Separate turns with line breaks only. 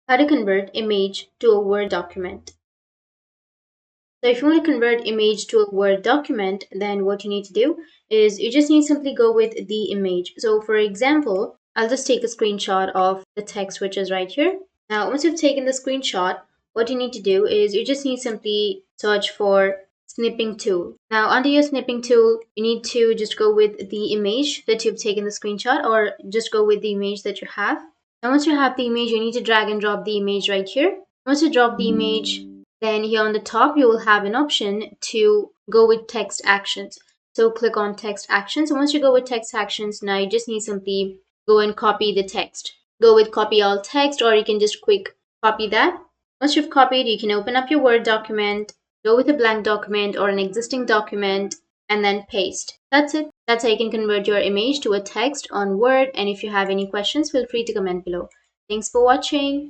How to convert image to a Word document. So if you want to convert image to a Word document, then what you need to do is you just need to simply go with the image. So for example, I'll just take a screenshot of the text which is right here. Now, once you've taken the screenshot, what you need to do is you just need to simply search for snipping tool. Now, under your snipping tool, you need to just go with the image that you've taken the screenshot, or just go with the image that you have. And once you have the image, you need to drag and drop the image right here. Once you drop the image, then here on the top, you will have an option to go with text actions. So click on text actions. And once you go with text actions, now you just need simply go and copy the text. Go with copy all text, or you can just quick copy that. Once you've copied, you can open up your Word document, go with a blank document or an existing document, and then paste. That's it. That's how you can convert your image to a text on Word. And if you have any questions, feel free to comment below. Thanks for watching.